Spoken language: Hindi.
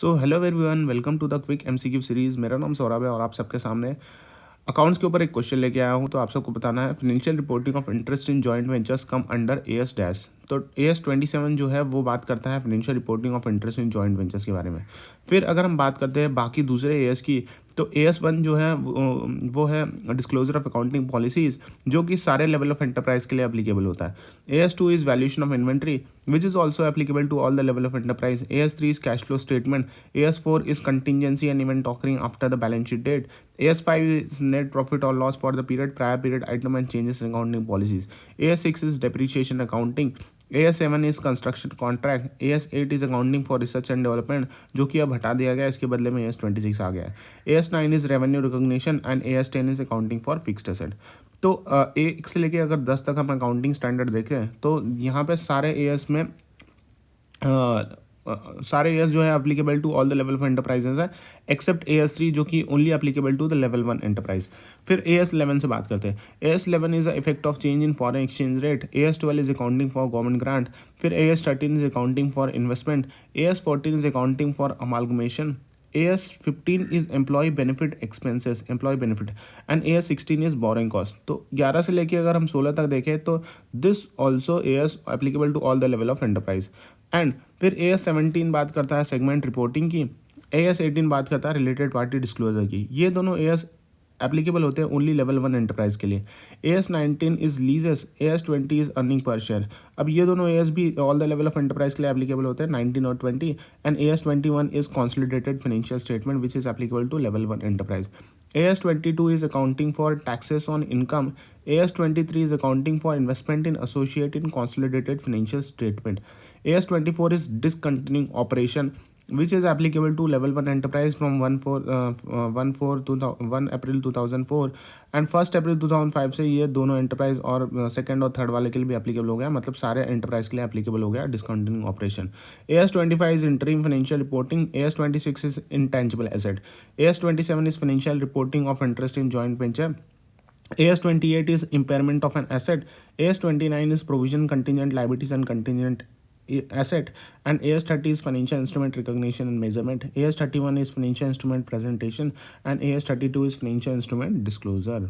So hello everyone, welcome to the quick MCQ series. मेरा नाम सौरभ है और आप सबके सामने अकाउंट्स के ऊपर एक क्वेश्चन लेके आया हूँ। तो आप सबको बताना है, financial reporting of interest in joint ventures come under as dash. तो AS 27 जो है वो बात करता है financial reporting of interest in joint ventures के बारे में। फिर अगर हम बात करते हैं बाकी दूसरे एएस की, तो AS 1 जो है वो है डिस्क्लोजर ऑफ अकाउंटिंग पॉलिसीज़, जो कि सारे लेवल ऑफ एंटरप्राइज के लिए एप्लीकेबल होता है। AS 2 is valuation of inventory which is also applicable to all the level of enterprise. AS 3 is cash flow statement. AS 4 is contingency and event occurring after the balance sheet date. AS 5 is net profit or loss for the prior period item and changes in accounting policies. AS 6 is depreciation accounting. AS 7 is construction contract. AS 8 is accounting for research and development, जो कि अब हटा दिया गया, इसके बदले में AS 26 आ गया है। AS 9 is revenue recognition and AS 10 is accounting for fixed asset। तो एक से लेके अगर 10 तक हम अकाउंटिंग स्टैंडर्ड देखें तो यहाँ पे सारे एएस में सारे एएस जो है applicable to all the level of enterprises है, एक्सेप्ट AS 3 जो कि only applicable to the level 1 enterprise. फिर AS 11 से बात करते हैं। AS 11 is the effect of change in foreign exchange rate. AS 12 is accounting for government grant. फिर AS 13 is accounting for investment. AS 14 is accounting for amalgamation. AS 15 is employee benefit expenses, employee benefit, and AS 16 is borrowing cost। तो 11 से लेके अगर हम 16 तक देखें तो this also AS applicable to all the level of enterprise। And फिर AS 17 बात करता है सेगमेंट रिपोर्टिंग की। AS 18 बात करता है रिलेटेड पार्टी डिस्क्लोजर की। ये दोनों AS एप्लीकेबल होते हैं ओनली लेवल 1 एंटरप्राइज के लिए। AS 19 is leases. AS 20 is earning per share. अब ये दोनों AS भी all the level of enterprise के लिए एप्लीकेबल होते हैं, 19 और 20। And AS 21 is consolidated financial statement which is applicable to level 1 enterprise. AS 22 is accounting for taxes on income. AS 23 is accounting for investment in associate in consolidated financial statement. AS 24 is discontinuing operation, which is applicable to level 1 enterprise from 1 April 2004 and 1 April 2005 से ये दोनों एंटरप्राइज और सेकंड और थर्ड वाले के लिए भी एप्लीकेबल हो गया, मतलब सारे एंटरप्राइज के लिए एप्लीकेबल हो गया discontinuing operation. AS 25 is interim financial reporting. AS 26 is intangible asset. AS 27 is financial reporting of interest in joint venture. AS 28 is impairment of an asset. AS 29 is provision contingent liabilities and contingent asset. And AS 30 is financial instrument recognition and measurement. AS 31 is financial instrument presentation. And AS 32 is financial instrument disclosure.